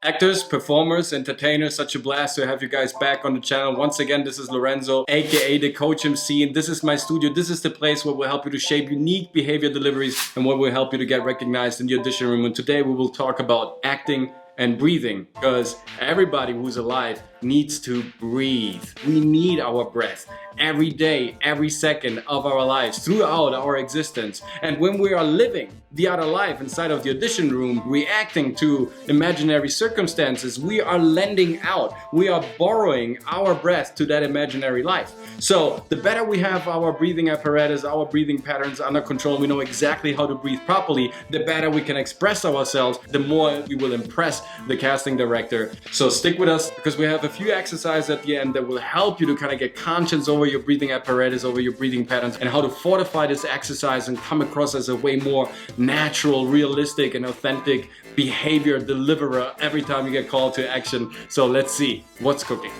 Actors, performers, entertainers, such a blast to have you guys back on the channel. Once again, this is Lorenzo, aka the Coach MC, and this is my studio. This is the place where we'll help you to shape unique behavior deliveries and where we'll help you to get recognized in the audition room. And today we will talk about acting and breathing, because everybody who's alive needs to breathe. We need our breath every day, every second of our lives, throughout our existence. And when we are living the other life inside of the audition room, reacting to imaginary circumstances, we are lending out, we are borrowing our breath to that imaginary life. So the better we have our breathing apparatus, our breathing patterns under control, we know exactly how to breathe properly, the better we can express ourselves, the more we will impress the casting director. So stick with us, because we have a few exercises at the end that will help you to kind of get conscious over your breathing apparatus, over your breathing patterns, and how to fortify this exercise and come across as a way more natural, realistic, and authentic behavior deliverer every time you get called to action. So let's see what's cooking.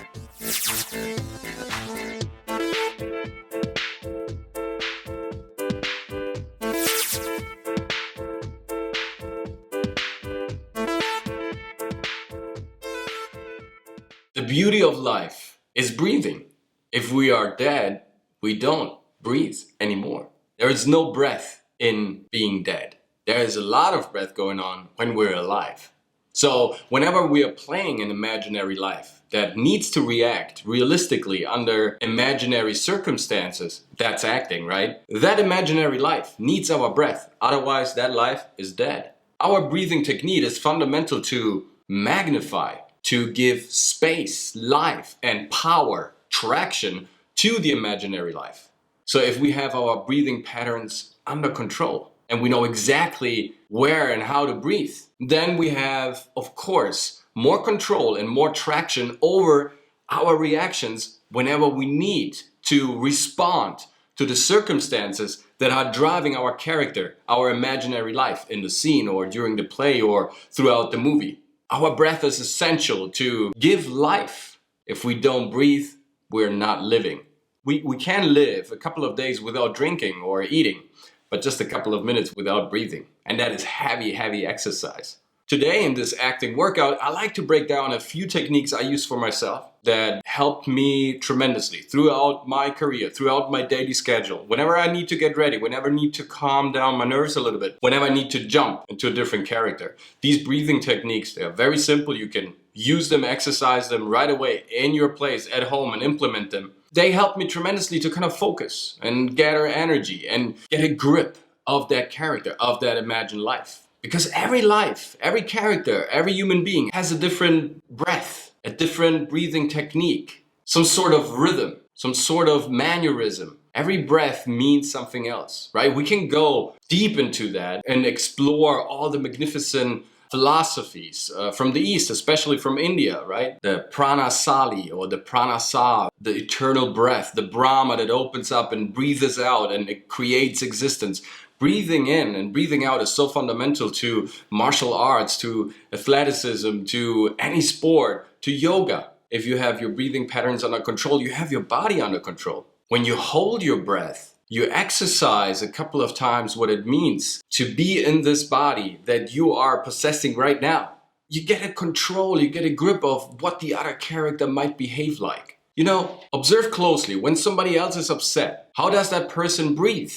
The beauty of life is breathing. If we are dead, we don't breathe anymore. There is no breath in being dead. There is a lot of breath going on when we're alive. So whenever we are playing an imaginary life that needs to react realistically under imaginary circumstances, that's acting, right? That imaginary life needs our breath. Otherwise, that life is dead. Our breathing technique is fundamental to magnify, to give space, life, and power, traction to the imaginary life. So if we have our breathing patterns under control and we know exactly where and how to breathe, then we have, of course, more control and more traction over our reactions whenever we need to respond to the circumstances that are driving our character, our imaginary life in the scene or during the play or throughout the movie. Our breath is essential to give life. If we don't breathe, we're not living. We can live a couple of days without drinking or eating, but just a couple of minutes without breathing. And that is heavy, heavy exercise. Today in this acting workout, I like to break down a few techniques I use for myself that helped me tremendously throughout my career, throughout my daily schedule. Whenever I need to get ready, whenever I need to calm down my nerves a little bit, whenever I need to jump into a different character. These breathing techniques, they are very simple. You can use them, exercise them right away in your place at home and implement them. They help me tremendously to kind of focus and gather energy and get a grip of that character, of that imagined life. Because every life, every character, every human being has a different breath, a different breathing technique, some sort of rhythm, some sort of mannerism. Every breath means something else, right? We can go deep into that and explore all the magnificent philosophies from the East, especially from India, right? The pranasali or the pranasa, the eternal breath, the Brahma that opens up and breathes out and it creates existence. Breathing in and breathing out is so fundamental to martial arts, to athleticism, to any sport, to yoga. If you have your breathing patterns under control, you have your body under control. When you hold your breath, you exercise a couple of times what it means to be in this body that you are possessing right now. You get a control, you get a grip of what the other character might behave like. You know, observe closely. When somebody else is upset, how does that person breathe?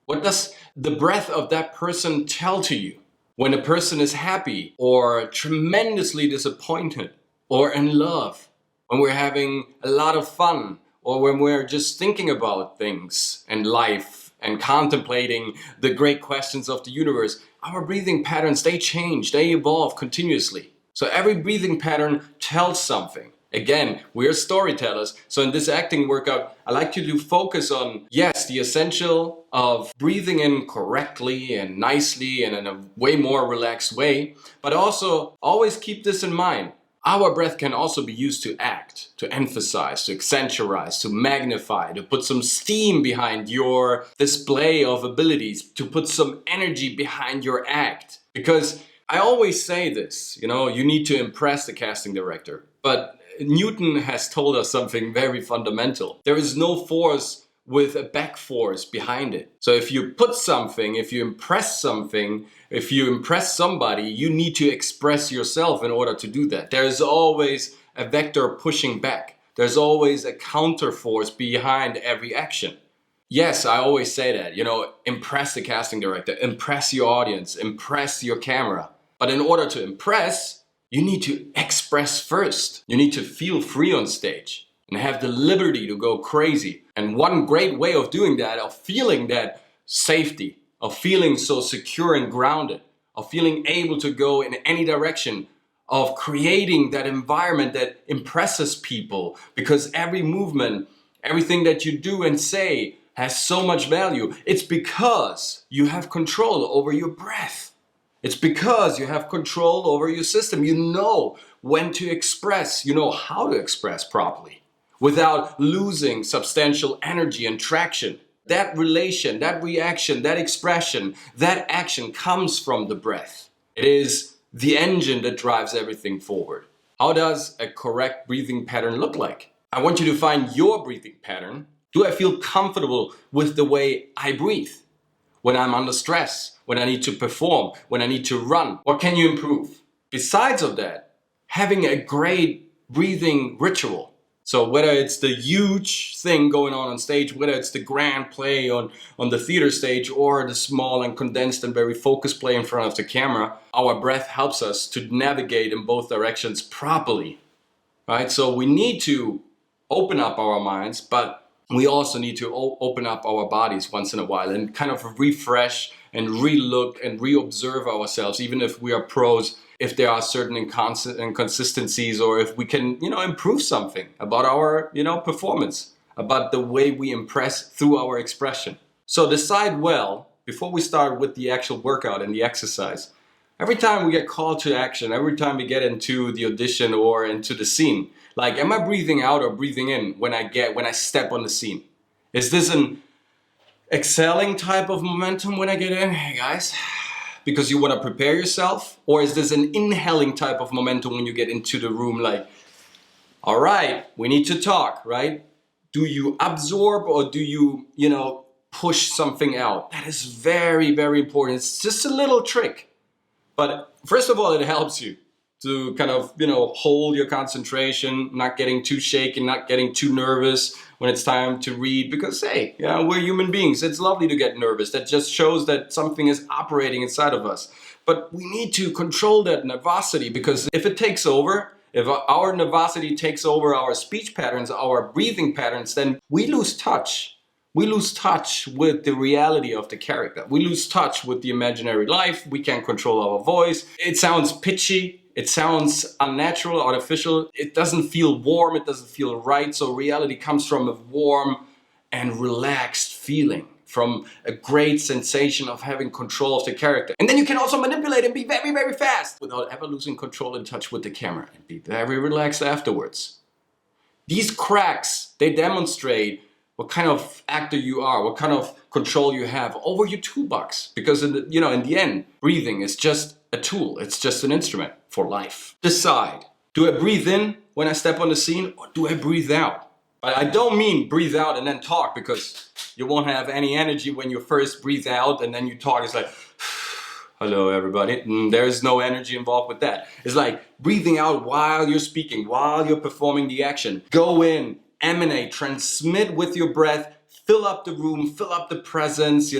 What does the breath of that person tell to you? When a person is happy or tremendously disappointed or in love, when we're having a lot of fun, or when we're just thinking about things and life and contemplating the great questions of the universe, our breathing patterns, they change, they evolve continuously. So every breathing pattern tells something. Again, we're storytellers. So in this acting workout, I like you to focus on, yes, the essential of breathing in correctly and nicely and in a way more relaxed way, but also always keep this in mind. Our breath can also be used to act, to emphasize, to accentuate, to magnify, to put some steam behind your display of abilities, to put some energy behind your act. Because I always say this, you need to impress the casting director. But Newton has told us something very fundamental. There is no force with a back force behind it. So if you put something, if you impress something, if you impress somebody, you need to express yourself in order to do that. There's always a vector pushing back. There's always a counter force behind every action. Yes, I always say that, impress the casting director, impress your audience, impress your camera. But in order to impress, you need to express first. You need to feel free on stage and have the liberty to go crazy. And one great way of doing that, of feeling that safety, of feeling so secure and grounded, of feeling able to go in any direction, of creating that environment that impresses people, because every movement, everything that you do and say has so much value. It's because you have control over your breath. It's because you have control over your system. You know when to express, you know how to express properly without losing substantial energy and traction. That relation, that reaction, that expression, that action comes from the breath. It is the engine that drives everything forward. How does a correct breathing pattern look like? I want you to find your breathing pattern. Do I feel comfortable with the way I breathe? When I'm under stress, when I need to perform, when I need to run, what can you improve? Besides of that, having a great breathing ritual. So whether it's the huge thing going on stage, whether it's the grand play on the theater stage, or the small and condensed and very focused play in front of the camera, our breath helps us to navigate in both directions properly, right? So we need to open up our minds, but we also need to open up our bodies once in a while and kind of refresh and re-look and re-observe ourselves, even if we are pros, if there are certain inconsistencies, or if we can, improve something about our, performance, about the way we impress through our expression. So decide well, before we start with the actual workout and the exercise, every time we get called to action, every time we get into the audition or into the scene, like, am I breathing out or breathing in when I step on the scene? Is this an exhaling type of momentum when I get in? Hey guys, because you want to prepare yourself? Or is this an inhaling type of momentum when you get into the room, like, all right, we need to talk, right? Do you absorb or do you, push something out? That is very, very important. It's just a little trick. But first of all, it helps you to kind of, hold your concentration, not getting too shaken, not getting too nervous when it's time to read. Because, hey, we're human beings. It's lovely to get nervous. That just shows that something is operating inside of us. But we need to control that nervosity, because if it takes over, if our nervosity takes over our speech patterns, our breathing patterns, then we lose touch. We lose touch with the reality of the character. We lose touch with the imaginary life. We can't control our voice. It sounds pitchy. It sounds unnatural, artificial. It doesn't feel warm. It doesn't feel right. So reality comes from a warm and relaxed feeling, from a great sensation of having control of the character. And then you can also manipulate and be very, very fast without ever losing control and touch with the camera, and be very relaxed afterwards. These cracks, they demonstrate what kind of actor you are, what kind of control you have over your toolbox. Because in the end, breathing is just a tool. It's just an instrument for life. Decide, do I breathe in when I step on the scene, or do I breathe out? But I don't mean breathe out and then talk, because you won't have any energy when you first breathe out and then you talk. It's like, hello everybody. There's no energy involved with that. It's like breathing out while you're speaking, while you're performing the action. Go in, emanate, transmit with your breath, fill up the room, fill up the presence,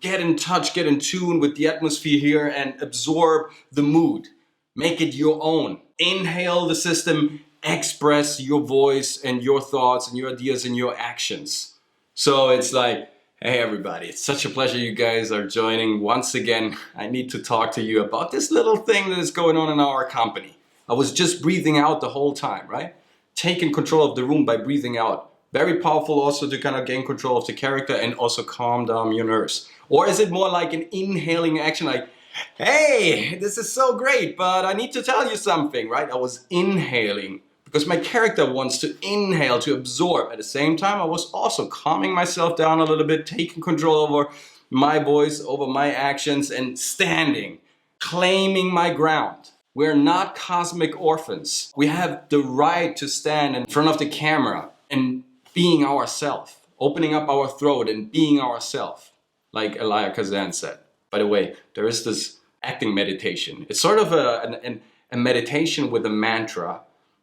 get in touch, get in tune with the atmosphere here and absorb the mood. Make it your own. Inhale the system, express your voice and your thoughts and your ideas and your actions. So it's like, hey everybody, it's such a pleasure you guys are joining. Once again, I need to talk to you about this little thing that is going on in our company. I was just breathing out the whole time, right? Taking control of the room by breathing out. Very powerful also to kind of gain control of the character and also calm down your nerves. Or is it more like an inhaling action, like, hey, this is so great, but I need to tell you something, right? I was inhaling because my character wants to inhale, to absorb. At the same time, I was also calming myself down a little bit, taking control over my voice, over my actions, and standing, claiming my ground. We're not cosmic orphans. We have the right to stand in front of the camera and being ourselves. opening up our throat and being ourselves, like Elia Kazan said. By the way, there is this acting meditation. It's sort of a meditation with a mantra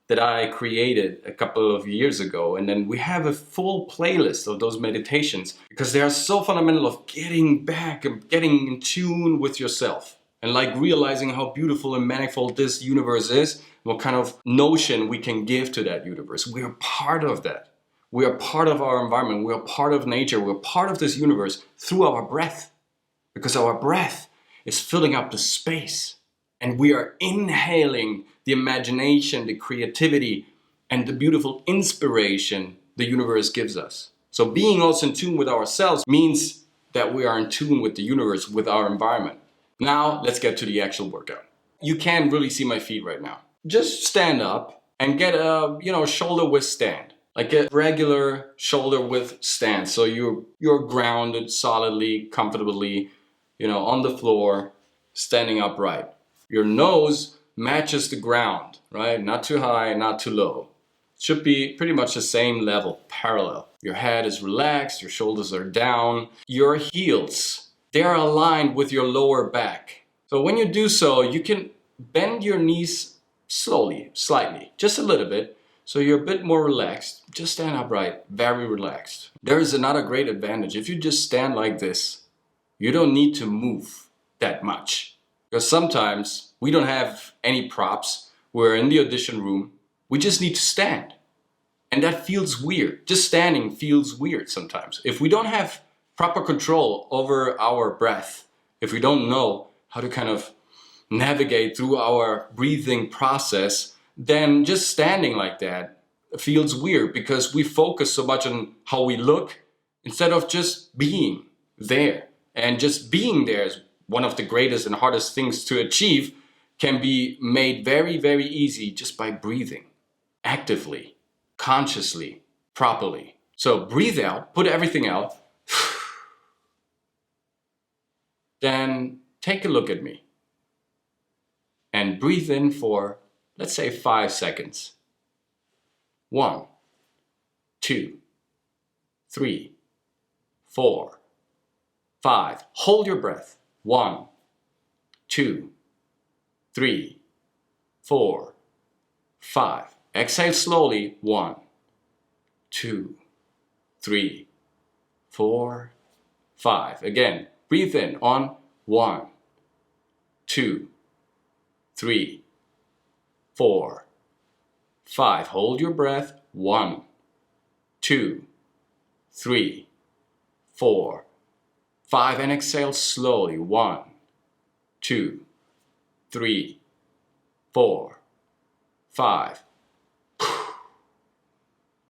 that I created a couple of years ago. And then we have a full playlist of those meditations because they are so fundamental of getting back and getting in tune with yourself. And like realizing how beautiful and manifold this universe is, what kind of notion we can give to that universe. We are part of that. We are part of our environment. We are part of nature. We're part of this universe through our breath. Because our breath is filling up the space. And we are inhaling the imagination, the creativity, and the beautiful inspiration the universe gives us. So being also in tune with ourselves means that we are in tune with the universe, with our environment. Now, let's get to the actual workout. You can't really see my feet right now. Just stand up and get a, shoulder width stand. Like a regular shoulder width stand. So you're grounded solidly, comfortably, on the floor, standing upright. Your nose matches the ground, right? Not too high, not too low. It should be pretty much the same level, parallel. Your head is relaxed, your shoulders are down. Your heels, they are aligned with your lower back. So when you do so, you can bend your knees slowly, slightly, just a little bit. So you're a bit more relaxed. Just stand upright, very relaxed. There is another great advantage. If you just stand like this, you don't need to move that much. Because sometimes we don't have any props. We're in the audition room. We just need to stand. And that feels weird. Just standing feels weird sometimes. If we don't have proper control over our breath, if we don't know how to kind of navigate through our breathing process, then just standing like that feels weird because we focus so much on how we look instead of just being there. And just being there is one of the greatest and hardest things to achieve, can be made very, very easy just by breathing actively, consciously, properly. So breathe out, put everything out. Then take a look at me and breathe in for, let's say, 5 seconds. 1, 2, 3, 4, 5. Hold your breath. 1, 2, 3, 4, 5. Exhale slowly. 1, 2, 3, 4, 5. Again, breathe in on 1, 2, 3, 4, 5. Hold your breath. 1, 2, 3, 4, 5. And exhale slowly. 1, 2, 3, 4, 5.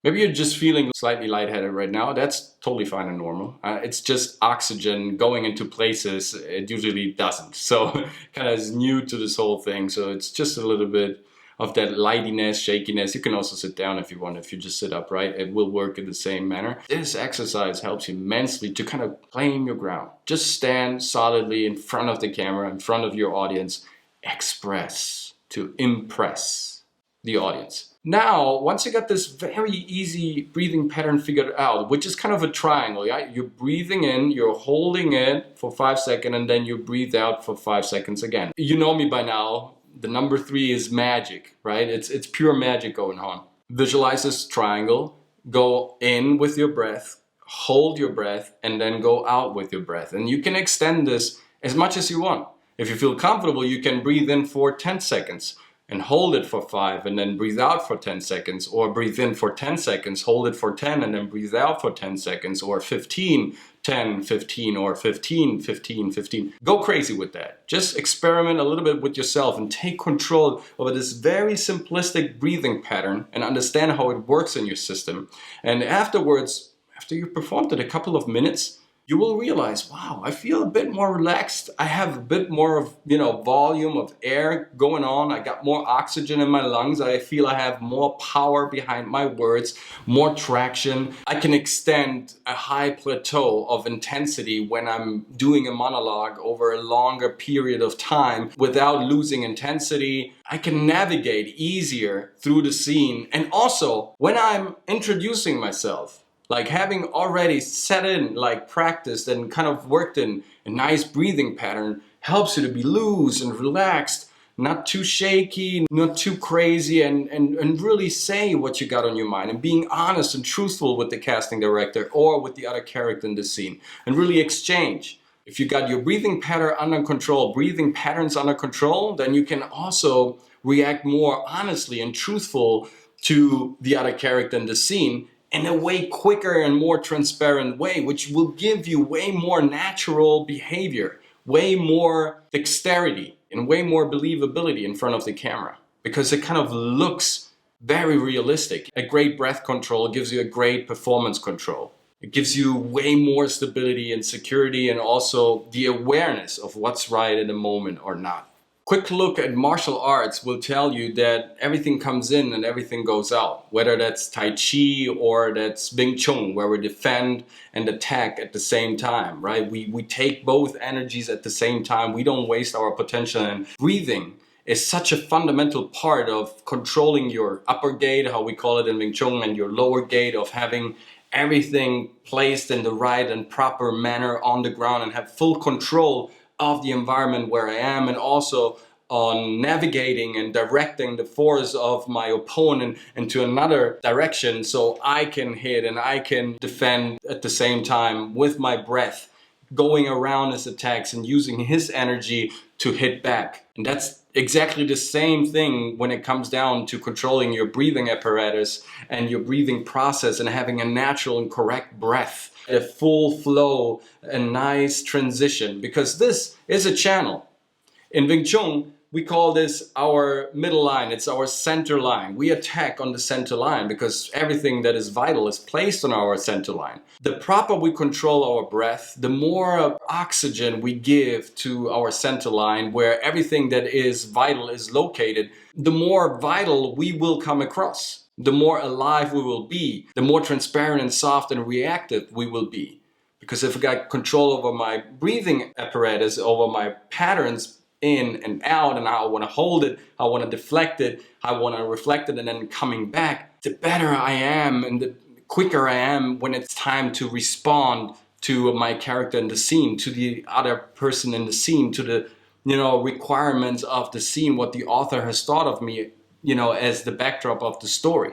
Maybe you're just feeling slightly lightheaded right now. That's totally fine and normal. It's just oxygen going into places it usually doesn't. So kind of is new to this whole thing. So it's just a little bit of that lightiness, shakiness. You can also sit down if you want. If you just sit upright, it will work in the same manner. This exercise helps you immensely to kind of claim your ground. Just stand solidly in front of the camera, in front of your audience. Express, to impress the audience. Now, once you got this very easy breathing pattern figured out, which is kind of a triangle, yeah? You're breathing in, you're holding it for 5 seconds, and then you breathe out for 5 seconds again. You know me by now. The number 3 is magic, right? It's pure magic going on. Visualize this triangle, go in with your breath, hold your breath, and then go out with your breath. And you can extend this as much as you want. If you feel comfortable, you can breathe in for 10 seconds and hold it for 5 and then breathe out for 10 seconds, or breathe in for 10 seconds, hold it for 10 and then breathe out for 10 seconds, or 15, 10, 15, or 15, 15, 15. Go crazy with that. Just experiment a little bit with yourself and take control over this very simplistic breathing pattern and understand how it works in your system. And afterwards, after you performed it a couple of minutes, you will realize, wow, I feel a bit more relaxed. I have a bit more of, volume of air going on. I got more oxygen in my lungs. I feel I have more power behind my words, more traction. I can extend a high plateau of intensity when I'm doing a monologue over a longer period of time without losing intensity. I can navigate easier through the scene. And also, when I'm introducing myself, Like having already set in, like practiced and kind of worked in a nice breathing pattern helps you to be loose and relaxed, not too shaky, not too crazy, and really say what you got on your mind and being honest and truthful with the casting director or with the other character in the scene and really exchange. If you got your breathing pattern under control, breathing patterns under control, then you can also react more honestly and truthful to the other character in the scene in a way quicker and more transparent way, which will give you way more natural behavior, way more dexterity, and way more believability in front of the camera, because it kind of looks very realistic. A great breath control gives you a great performance control. It gives you way more stability and security, and also the awareness of what's right in the moment or not. Quick look at martial arts will tell you that everything comes in and everything goes out. Whether that's Tai Chi or that's Wing Chun, where we defend and attack at the same time, right? We take both energies at the same time. We don't waste our potential. And breathing is such a fundamental part of controlling your upper gate, how we call it in Wing Chun, and your lower gate, of having everything placed in the right and proper manner on the ground and have full control of the environment where I am, and also on navigating and directing the force of my opponent into another direction so I can hit and I can defend at the same time with my breath, going around his attacks and using his energy to hit back. And that's exactly the same thing when it comes down to controlling your breathing apparatus and your breathing process and having a natural and correct breath, a full flow, a nice transition, because this is a channel. In Wing Chun, we call this our middle line. It's our center line. We attack on the center line because everything that is vital is placed on our center line. The proper we control our breath, the more oxygen we give to our center line, where everything that is vital is located, the more vital we will come across. The more alive we will be, the more transparent and soft and reactive we will be. Because if I got control over my breathing apparatus, over my patterns in and out, and how I want to hold it, how I want to deflect it, how I want to reflect it, and then coming back, the better I am and the quicker I am when it's time to respond to my character in the scene, to the other person in the scene, to the requirements of the scene, what the author has thought of me, as the backdrop of the story.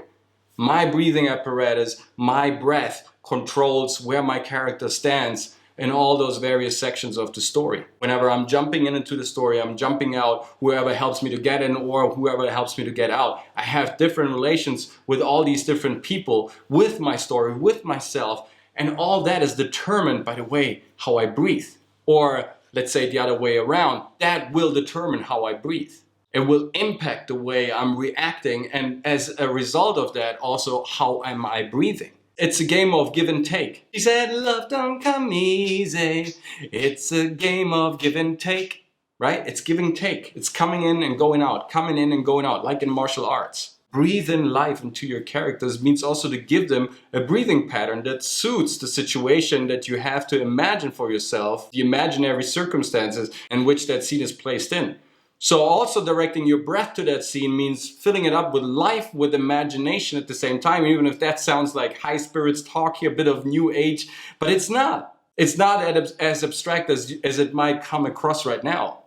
My breathing apparatus, my breath controls where my character stands in all those various sections of the story. Whenever I'm jumping into the story, I'm jumping out, whoever helps me to get in or whoever helps me to get out. I have different relations with all these different people, with my story, with myself, and all that is determined by the way how I breathe. Or let's say the other way around, that will determine how I breathe. It will impact the way I'm reacting, and as a result of that, also how am I breathing. It's a game of give and take. She said, love don't come easy. It's a game of give and take, right? It's give and take. It's coming in and going out, coming in and going out, like in martial arts. Breathe in life into your characters means also to give them a breathing pattern that suits the situation that you have to imagine for yourself, the imaginary circumstances in which that scene is placed in. So also directing your breath to that scene means filling it up with life, with imagination at the same time, even if that sounds like high spirits talk here, a bit of new age, but it's not. It's not as abstract as it might come across right now,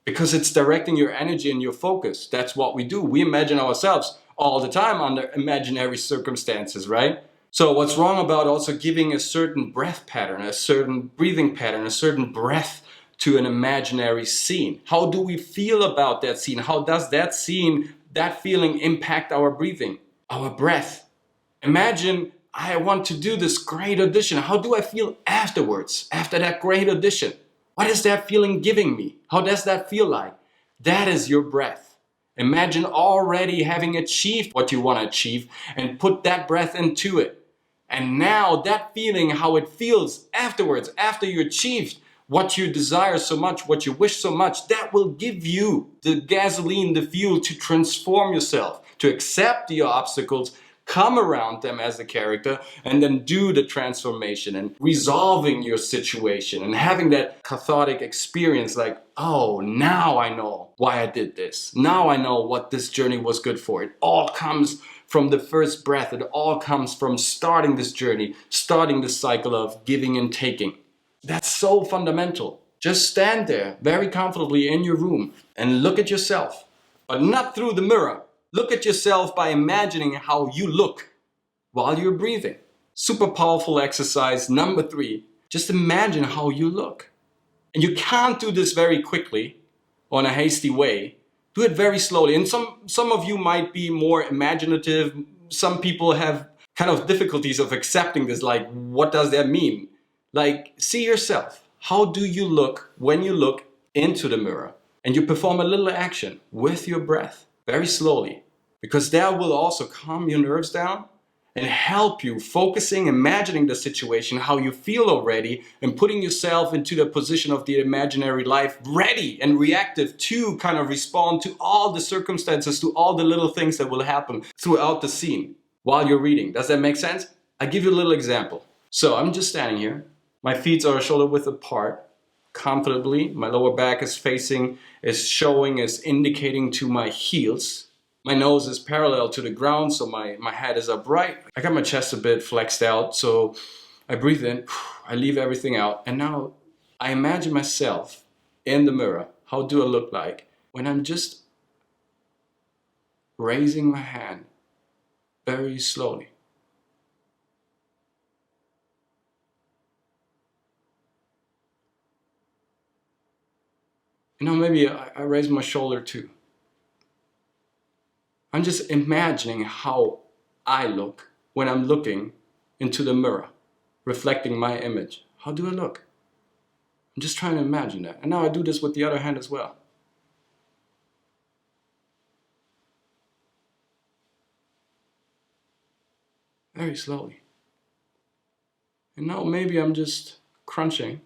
because it's directing your energy and your focus. That's what we do. We imagine ourselves all the time under imaginary circumstances, right? So what's wrong about also giving a certain breath pattern, a certain breathing pattern, a certain breath to an imaginary scene? How do we feel about that scene? How does that scene, that feeling impact our breathing, our breath? Imagine I want to do this great audition. How do I feel afterwards, after that great audition? What is that feeling giving me? How does that feel like? That is your breath. Imagine already having achieved what you want to achieve and put that breath into it. And now that feeling, how it feels afterwards, after you achieved what you desire so much, what you wish so much, that will give you the gasoline, the fuel to transform yourself, to accept your obstacles, come around them as a character and then do the transformation and resolving your situation and having that cathartic experience like, oh, now I know why I did this. Now I know what this journey was good for. It all comes from the first breath. It all comes from starting this journey, starting the cycle of giving and taking. That's so fundamental. Just stand there very comfortably in your room and look at yourself, but not through the mirror. Look at yourself by imagining how you look while you're breathing. Super powerful exercise number 3. Just imagine how you look. And you can't do this very quickly or in a hasty way. Do it very slowly. And some of you might be more imaginative. Some people have kind of difficulties of accepting this. Like, what does that mean? Like, see yourself. How do you look when you look into the mirror? And you perform a little action with your breath, very slowly, because that will also calm your nerves down and help you focusing, imagining the situation, how you feel already, and putting yourself into the position of the imaginary life, ready and reactive to kind of respond to all the circumstances, to all the little things that will happen throughout the scene while you're reading. Does that make sense? I'll give you a little example. So I'm just standing here. My feet are shoulder width apart, comfortably. My lower back is indicating to my heels. My nose is parallel to the ground, so my head is upright. I got my chest a bit flexed out, so I breathe in, I leave everything out, and now I imagine myself in the mirror. How do I look like when I'm just raising my hand very slowly? You know, maybe I raise my shoulder too. I'm just imagining how I look when I'm looking into the mirror, reflecting my image. How do I look? I'm just trying to imagine that. And now I do this with the other hand as well. Very slowly. And now maybe I'm just crunching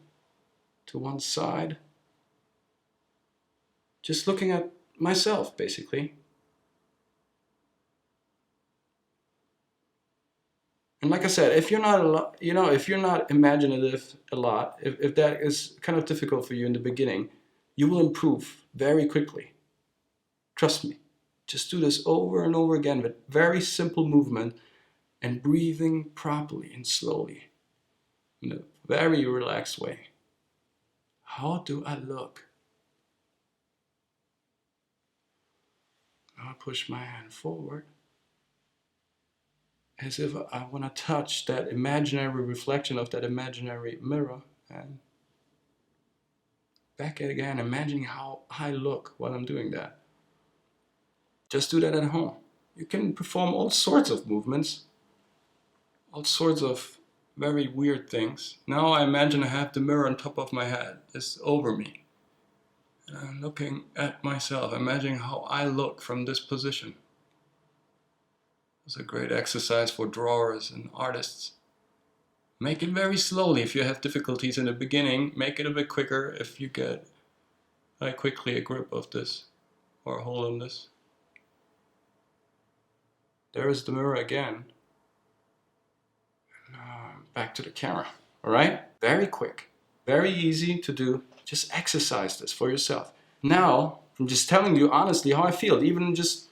to one side. Just looking at myself, basically. And like I said, if you're not imaginative a lot, if that is kind of difficult for you in the beginning, you will improve very quickly. Trust me. Just do this over and over again with very simple movement and breathing properly and slowly in a very relaxed way. How do I look? I push my hand forward as if I want to touch that imaginary reflection of that imaginary mirror, and back again, imagining how I look while I'm doing that. Just do that at home. You can perform all sorts of movements, all sorts of very weird things. Now I imagine I have the mirror on top of my head. It's over me. And I'm looking at myself, imagining how I look from this position. It's a great exercise for drawers and artists. Make it very slowly. If you have difficulties in the beginning, make it a bit quicker if you get quickly a grip of this or a hold on this. There is the mirror again. And back to the camera. Alright? Very quick. Very easy to do. Just exercise this for yourself. Now, I'm just telling you honestly how I feel. Even just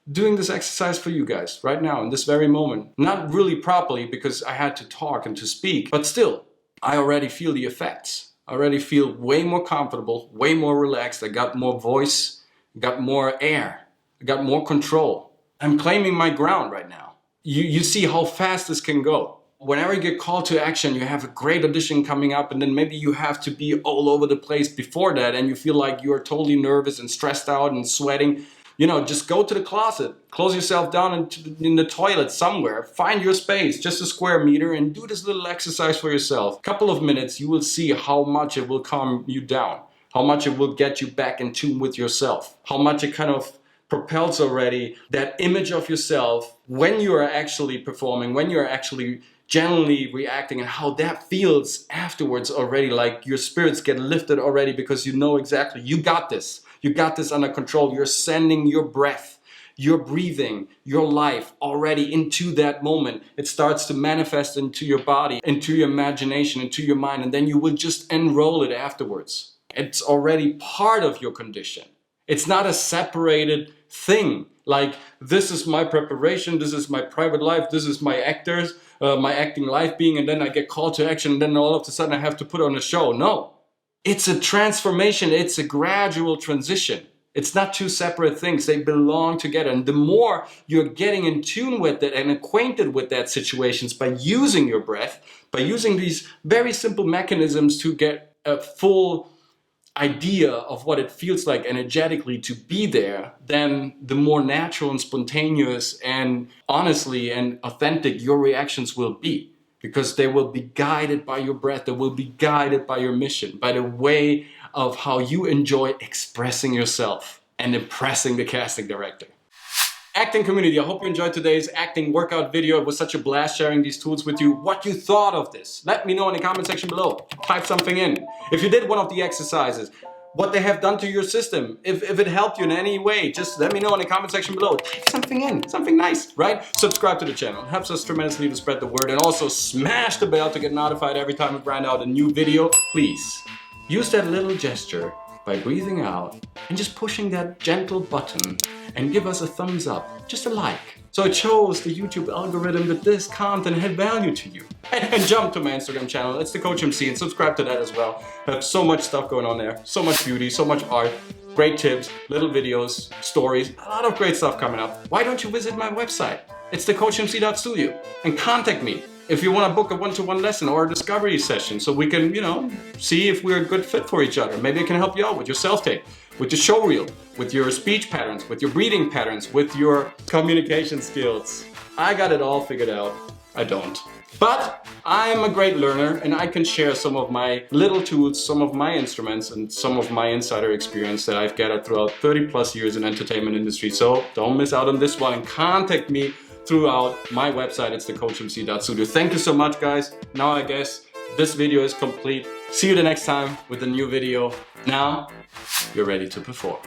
doing this exercise for you guys right now in this very moment. Not really properly because I had to talk and to speak, but still, I already feel the effects. I already feel way more comfortable, way more relaxed. I got more voice, got more air, I got more control. I'm claiming my ground right now. You see how fast this can go. Whenever you get called to action, you have a great audition coming up, and then maybe you have to be all over the place before that, and you feel like you're totally nervous and stressed out and sweating. Just go to the closet, close yourself down in the toilet somewhere, find your space, just a square meter, and do this little exercise for yourself. Couple of minutes, you will see how much it will calm you down, how much it will get you back in tune with yourself, how much it kind of propels already that image of yourself when you are actually performing, when you're actually genuinely reacting, and how that feels afterwards already, like your spirits get lifted already because you know exactly, you got this under control. You're sending your breath, your breathing, your life already into that moment. It starts to manifest into your body, into your imagination, into your mind, and then you will just enroll it afterwards. It's already part of your condition. It's not a separated thing. Like, this is my preparation, this is my private life, this is my actors, my acting life being, and then I get called to action, and then all of a sudden I have to put on a show. No. It's a transformation. It's a gradual transition. It's not two separate things. They belong together. And the more you're getting in tune with it and acquainted with that situations by using your breath, by using these very simple mechanisms to get a full idea of what it feels like energetically to be there, then the more natural and spontaneous and honestly and authentic your reactions will be. Because they will be guided by your breath, they will be guided by your mission, by the way of how you enjoy expressing yourself and impressing the casting director. Acting community, I hope you enjoyed today's acting workout video. It was such a blast sharing these tools with you. What you thought of this, let me know in the comment section below. Type something in. If you did one of the exercises, what they have done to your system, if it helped you in any way, just let me know in the comment section below. Type something in, something nice, right? Subscribe to the channel. It helps us tremendously to spread the word, and also smash the bell to get notified every time we grind out a new video. Please use that little gesture by breathing out and just pushing that gentle button and give us a thumbs up, just a like. So it shows the YouTube algorithm that this content had value to you. And jump to my Instagram channel, it's the Coach MC, and subscribe to that as well. I have so much stuff going on there, so much beauty, so much art, great tips, little videos, stories, a lot of great stuff coming up. Why don't you visit my website? It's thecoachmc.studio, and contact me if you want to book a one-to-one lesson or a discovery session so we can, see if we're a good fit for each other. Maybe I can help you out with your self-tape, with your show reel, with your speech patterns, with your breathing patterns, with your communication skills. I got it all figured out. I don't. But I'm a great learner, and I can share some of my little tools, some of my instruments, and some of my insider experience that I've gathered throughout 30 plus years in entertainment industry. So don't miss out on this one, and contact me throughout my website. It's thecoachmc.studio. Thank you so much, guys. Now I guess this video is complete. See you the next time with a new video. Now you're ready to perform.